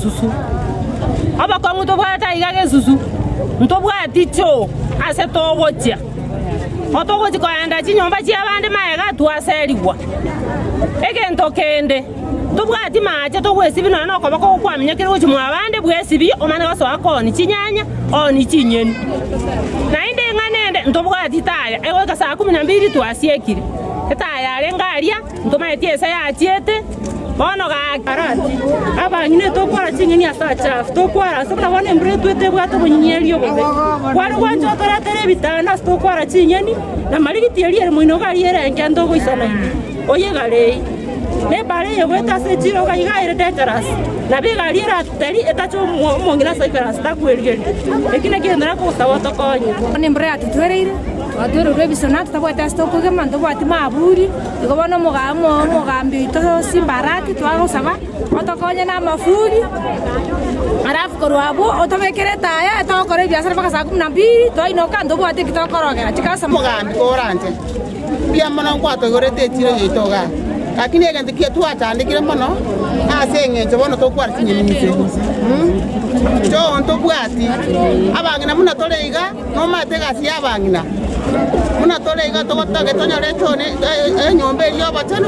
gesusu abakongu tobwata iga gesusu ntobwati cho ase togocha otogochi koenda chinyomba chiabande maega twaseriwa egento kende tobwati mache togwesibi nono okobako gokwaminyakire gochi mwabande bwesibi omane gosoa koni chinyanya oni chinyeni naende ng'anende ntobwati taya egoika saa 12 twasiekire etaya arengaria ntomaeti esa yachiete bono gakarati abanyine tokwara chingeni asa chafu tokwara sobona bone mbure twete bwato bunyerio bobe kwari gwanjo toratere bitana tokwara chingeni na marigiti eriere muino gari erenge ndogo isana oye garei ne bare yegweta se chiro ga igaire dangerous na bigari rateri etacho mongina saikara sta kwerieri ekine kiendera ko sawa tokonye ni mbure atutwereire atwere rebisona tabwata stoko ke mando bwati maburi igobona mugambi to simbarati twagosaba otokonye na mafuri arafu korwabo otobekere taya etokore biashara baka saa 12 twainoka ndo bwati kitokorogera chikasa mugambi koranje bia mono kwato gorete chiro yitoga lakini egente kia twatandikire mono ase ng'encho bono tokwara chinyeni mise cho onto bwati abangina muna toreiga no mate gasi abangina muna toreiga togotage tonyore chone enyombe eri abachano